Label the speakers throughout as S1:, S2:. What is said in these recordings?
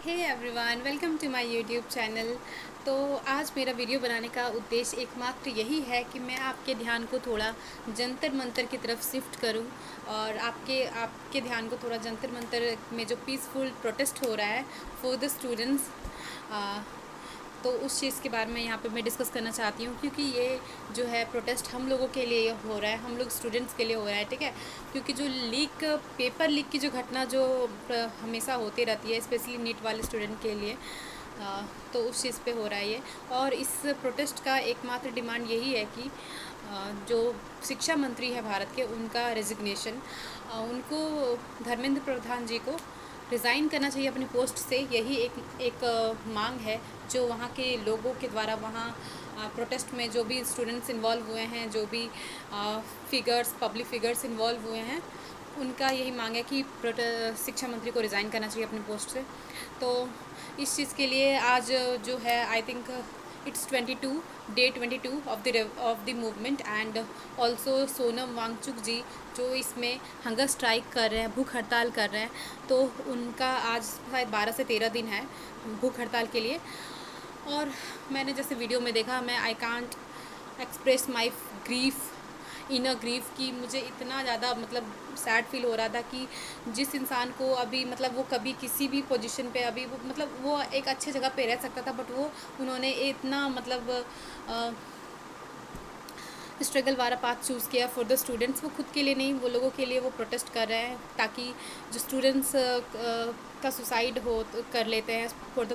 S1: Hey everyone, welcome to my YouTube channel. तो आज मेरा वीडियो बनाने का उद्देश्य एकमात्र यही है कि मैं आपके ध्यान को थोड़ा जंतर मंतर की तरफ शिफ्ट करूं और आपके ध्यान को थोड़ा जंतर मंतर में जो पीसफुल प्रोटेस्ट हो रहा है फॉर द स्टूडेंट्स, तो उस चीज़ के बारे में यहाँ पे मैं डिस्कस करना चाहती हूँ, क्योंकि ये जो है प्रोटेस्ट हम लोगों के लिए हो रहा है, हम लोग स्टूडेंट्स के लिए हो रहा है। ठीक है, क्योंकि जो पेपर लीक की जो घटना जो हमेशा होती रहती है, स्पेशली नीट वाले स्टूडेंट के लिए, तो उस चीज़ पे हो रहा है ये। और इस प्रोटेस्ट का एकमात्र डिमांड यही है कि जो शिक्षा मंत्री है भारत के, उनका रेजिग्नेशन, उनको धर्मेंद्र प्रधान जी को रिज़ाइन करना चाहिए अपनी पोस्ट से। यही एक मांग है जो वहाँ के लोगों के द्वारा वहाँ प्रोटेस्ट में जो भी स्टूडेंट्स इन्वॉल्व हुए हैं, जो भी पब्लिक फिगर्स इन्वॉल्व हुए हैं, उनका यही मांग है कि शिक्षा मंत्री को रिज़ाइन करना चाहिए अपनी पोस्ट से। तो इस चीज़ के लिए आज जो है, I think it's 22 day 22 of the movement, and also Sonam Wangchuk ji जो इसमें हंगर स्ट्राइक कर रहे हैं, भूख हड़ताल कर रहे हैं, तो उनका आज शायद 12 से 13 दिन है भूख हड़ताल के लिए। और मैंने जैसे वीडियो में देखा, मैं I can't express my grief, inner grief, की मुझे इतना ज़्यादा मतलब सैड फील हो रहा था कि जिस इंसान को अभी मतलब वो कभी किसी भी पोजीशन पे अभी वो मतलब वो एक अच्छी जगह पे रह सकता था, बट वो उन्होंने इतना मतलब स्ट्रगल वाला पाथ चूज़ किया फॉर द स्टूडेंट्स। वो खुद के लिए नहीं, वो लोगों के लिए वो प्रोटेस्ट कर रहे हैं, ताकि जो स्टूडेंट्स का सुसाइड हो तो कर लेते हैं फॉर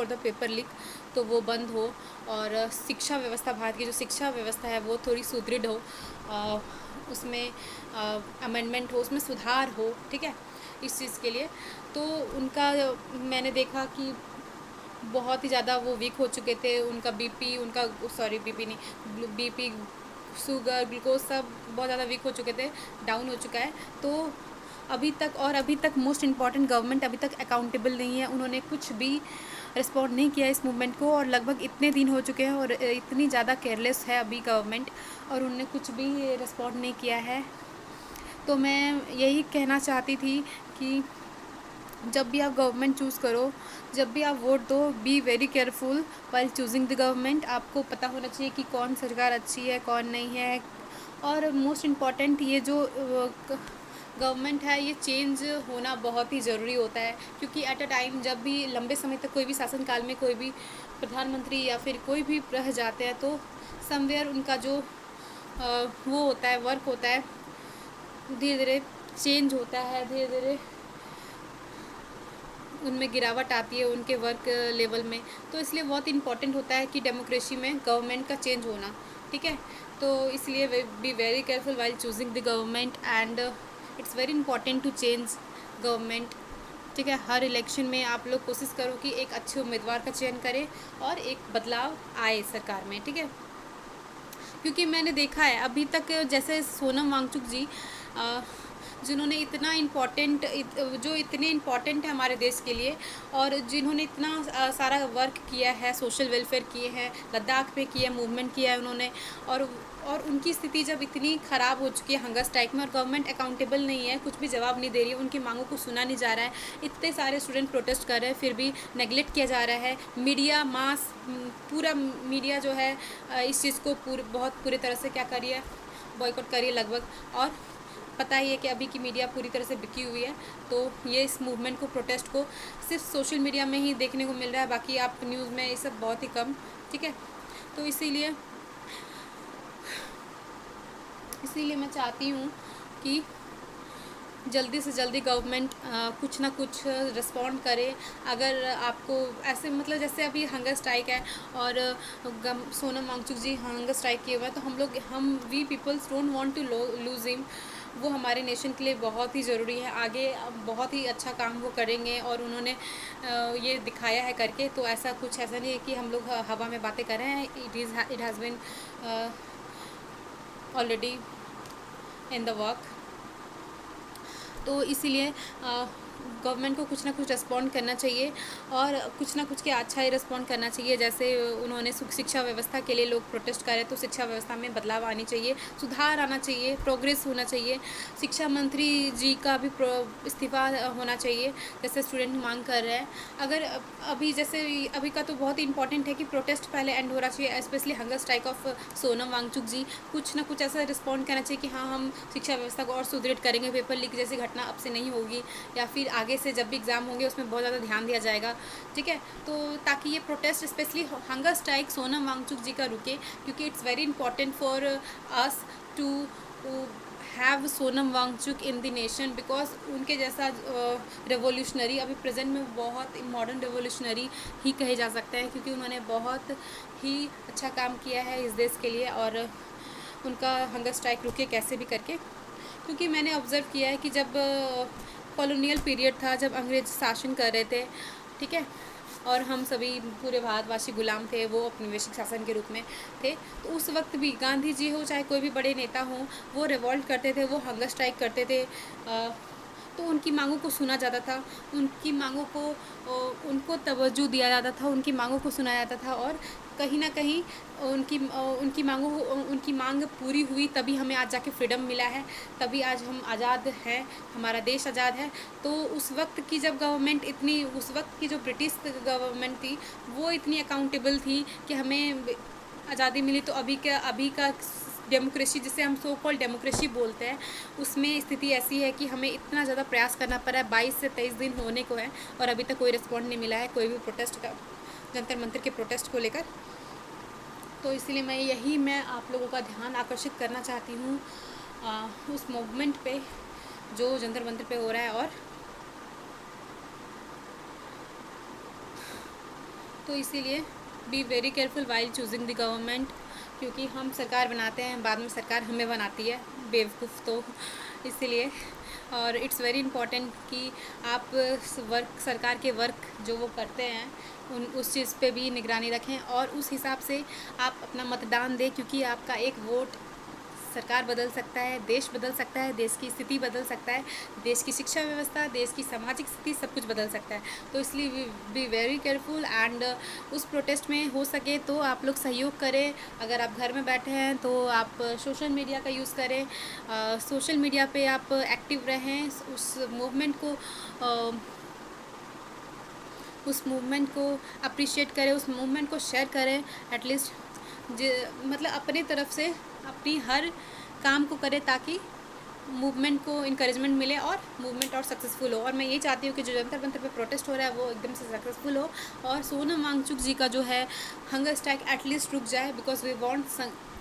S1: द पेपर लीक, तो वो बंद हो, और शिक्षा व्यवस्था, भारत की जो शिक्षा व्यवस्था है वो थोड़ी सुदृढ़ हो, उसमें अमेंडमेंट हो, उसमें सुधार हो। ठीक है, इस चीज़ के लिए तो उनका मैंने देखा कि बहुत ही ज़्यादा वो वीक हो चुके थे। उनका बीपी, उनका सॉरी बीपी नहीं, बीपी, शुगर, ग्लूकोज सब बहुत ज़्यादा वीक हो चुके थे, डाउन हो चुका है। तो अभी तक मोस्ट इम्पॉर्टेंट, गवर्नमेंट अभी तक अकाउंटेबल नहीं है, उन्होंने कुछ भी रिस्पॉन्ड नहीं किया इस मूवमेंट को, और लगभग इतने दिन हो चुके हैं और इतनी ज़्यादा केयरलेस है अभी गवर्नमेंट, और उन्होंने कुछ भी रिस्पॉन्ड नहीं किया है। तो मैं यही कहना चाहती थी कि जब भी आप गवर्नमेंट चूज़ करो, जब भी आप वोट दो, B very careful while choosing the government. आपको पता होना चाहिए कि कौन सरकार अच्छी है, कौन नहीं है। और मोस्ट इम्पॉर्टेंट, ये जो गवर्नमेंट है, ये चेंज होना बहुत ही ज़रूरी होता है, क्योंकि एट अ टाइम जब भी लंबे समय तक कोई भी शासनकाल में कोई भी प्रधानमंत्री या फिर कोई भी रह जाते हैं, तो समवेयर उनका जो वो होता है, वर्क होता है, धीरे धीरे चेंज होता है, धीरे धीरे उनमें गिरावट आती है उनके वर्क लेवल में। तो इसलिए बहुत इंपॉर्टेंट होता है कि डेमोक्रेसी में गवर्नमेंट का चेंज होना। ठीक है, तो इसलिए be very careful while choosing the government, and it's very important to change government. ठीक है, हर इलेक्शन में आप लोग कोशिश करो कि एक अच्छे उम्मीदवार का चयन करें और एक बदलाव आए सरकार में। ठीक है, क्योंकि मैंने देखा है अभी तक, जैसे सोनम वांगचुक जी, जिन्होंने इतना इम्पॉर्टेंट, जो इतने इम्पॉर्टेंट है हमारे देश के लिए, और जिन्होंने इतना सारा वर्क किया है, सोशल वेलफेयर किए हैं, लद्दाख पे किया, मूवमेंट किया है उन्होंने, और उनकी स्थिति जब इतनी ख़राब हो चुकी है हंगर स्ट्राइक में, और गवर्नमेंट अकाउंटेबल नहीं है, कुछ भी जवाब नहीं दे रही है, उनकी मांगों को सुना नहीं जा रहा है, इतने सारे स्टूडेंट प्रोटेस्ट कर रहे हैं, फिर भी नेगलेक्ट किया जा रहा है। मीडिया पूरा मीडिया जो है इस चीज़ को बहुत पूरी तरह से क्या करिए, बॉयकॉट करिए लगभग। और पता ही है कि अभी की मीडिया पूरी तरह से बिकी हुई है, तो ये इस मूवमेंट को, प्रोटेस्ट को सिर्फ सोशल मीडिया में ही देखने को मिल रहा है, बाकी आप न्यूज़ में ये सब बहुत ही कम। ठीक है, तो इसीलिए मैं चाहती हूँ कि जल्दी से जल्दी गवर्नमेंट कुछ ना कुछ रिस्पॉन्ड करे। अगर आपको ऐसे मतलब जैसे अभी हंगर स्ट्राइक है, और सोनम वांगचुक जी हंगर स्ट्राइक किए हुए हैं, तो हम we peoples don't want to lose him. वो हमारे नेशन के लिए बहुत ही ज़रूरी है, आगे बहुत ही अच्छा काम वो करेंगे, और उन्होंने ये दिखाया है करके। तो ऐसा नहीं है कि हम लोग हवा में बातें कर रहे हैं, it has been already in the work. तो इसीलिए गवर्नमेंट को कुछ ना कुछ रिस्पॉन्ड करना चाहिए और कुछ ना कुछ के अच्छा ही रिस्पॉन्ड करना चाहिए। जैसे उन्होंने शिक्षा व्यवस्था के लिए लोग प्रोटेस्ट करें, तो शिक्षा व्यवस्था में बदलाव आनी चाहिए, सुधार आना चाहिए, प्रोग्रेस होना चाहिए। शिक्षा मंत्री जी का भी इस्तीफा होना चाहिए, जैसे स्टूडेंट मांग कर रहे हैं। अगर अभी जैसे अभी का तो बहुत ही इंपॉर्टेंट है कि प्रोटेस्ट पहले एंड होना चाहिए, specially hunger strike of Sonam Wangchuk ji. कुछ ना कुछ ऐसा रिस्पॉन्ड करना चाहिए कि हाँ, हम शिक्षा व्यवस्था को और सुदृढ़ करेंगे, पेपर लीक जैसी घटना अब से नहीं होगी, या फिर आगे से जब भी एग्ज़ाम होंगे उसमें बहुत ज़्यादा ध्यान दिया जाएगा। ठीक है, तो ताकि ये protest specially hunger strike Sonam Wangchuk ji का रुके, क्योंकि it's very important for us to have Sonam Wangchuk in the nation, because उनके जैसा रेवोल्यूशनरी अभी प्रेजेंट में बहुत मॉडर्न रेवोल्यूशनरी ही कहे जा सकते हैं, क्योंकि उन्होंने बहुत ही अच्छा काम किया है इस देश के लिए। और उनका हंगर स्ट्राइक रुके कैसे भी करके, क्योंकि मैंने ऑब्ज़र्व किया है कि जब कॉलोनियल पीरियड था, जब अंग्रेज शासन कर रहे थे, ठीक है, और हम सभी पूरे भारतवासी गुलाम थे, वो औपनिवेशिक शासन के रूप में थे, तो उस वक्त भी गांधी जी हो चाहे कोई भी बड़े नेता हों, वो रिवॉल्ट करते थे, वो हंगर स्ट्राइक करते थे। तो उनकी मांगों को सुना जाता था, उनकी मांगों को उनको तवज्जो दिया जाता था, उनकी मांगों को सुना जाता था, और कहीं ना कहीं उनकी मांग पूरी हुई, तभी हमें आज जाके फ्रीडम मिला है, तभी आज हम आज़ाद हैं, हमारा देश आज़ाद है। तो उस वक्त की जब गवर्नमेंट इतनी, उस वक्त की जो ब्रिटिश गवर्नमेंट थी, वो इतनी अकाउंटेबल थी कि हमें आज़ादी मिली। तो अभी का डेमोक्रेसी, जिसे हम सो कॉल्ड डेमोक्रेसी बोलते हैं, उसमें स्थिति ऐसी है कि हमें इतना ज़्यादा प्रयास करना पड़ा है, 22 से 23 दिन होने को है, और अभी तक कोई रिस्पॉन्ड नहीं मिला है कोई भी प्रोटेस्ट का, जंतर मंतर के प्रोटेस्ट को लेकर। तो इसलिए मैं आप लोगों का ध्यान आकर्षित करना चाहती हूँ उस मूवमेंट पे जो जंतर मंतर पे हो रहा है। और तो इसीलिए B very careful while choosing the government, क्योंकि हम सरकार बनाते हैं, बाद में सरकार हमें बनाती है, बेवकूफ़। तो इसीलिए, और इट्स वेरी इम्पॉर्टेंट कि आप सरकार के वर्क जो वो करते हैं उस चीज़ पे भी निगरानी रखें, और उस हिसाब से आप अपना मतदान दें, क्योंकि आपका एक वोट सरकार बदल सकता है, देश बदल सकता है, देश की स्थिति बदल सकता है, देश की शिक्षा व्यवस्था, देश की सामाजिक स्थिति, सब कुछ बदल सकता है। तो इसलिए बी वेरी केयरफुल। एंड उस प्रोटेस्ट में हो सके तो आप लोग सहयोग करें। अगर आप घर में बैठे हैं तो आप सोशल मीडिया का यूज़ करें, सोशल मीडिया पे आप एक्टिव रहें, उस मूवमेंट को अप्रिशिएट करें, उस मूवमेंट को शेयर करें, एटलीस्ट मतलब अपने तरफ से अपनी हर काम को करें, ताकि मूवमेंट को इनकरेजमेंट मिले और मूवमेंट और सक्सेसफुल हो। और मैं ये चाहती हूँ कि जो जंतर मंतर पे प्रोटेस्ट हो रहा है वो एकदम से सक्सेसफुल हो, और सोनम वांगचुक जी का जो है हंगर स्ट्राइक एटलीस्ट रुक जाए, because we want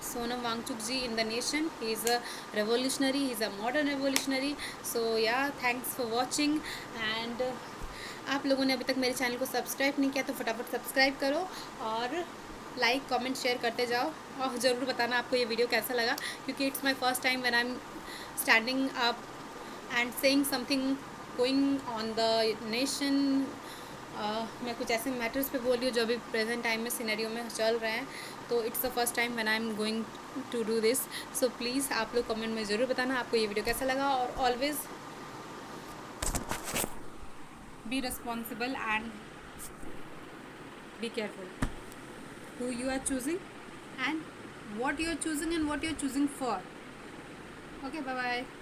S1: Sonam Wangchuk ji in the nation. He is a revolutionary, he is a modern revolutionary. So yeah, thanks for watching. And आप लोगों ने अभी तक मेरे चैनल को सब्सक्राइब नहीं किया तो फटाफट सब्सक्राइब करो, और लाइक कमेंट शेयर करते जाओ, और ज़रूर बताना आपको ये वीडियो कैसा लगा, क्योंकि it's my first time when I am standing up and saying something going on the nation. मैं कुछ ऐसे मैटर्स पे बोल रही हूँ जो अभी प्रेजेंट टाइम में सिनेरियो में चल रहे हैं, तो it's the first time when I am going to do this. So please आप लोग कमेंट में ज़रूर बताना आपको ये वीडियो कैसा लगा, और always be responsible and be careful who you are choosing and what you are choosing and what you are choosing for. Okay, bye bye.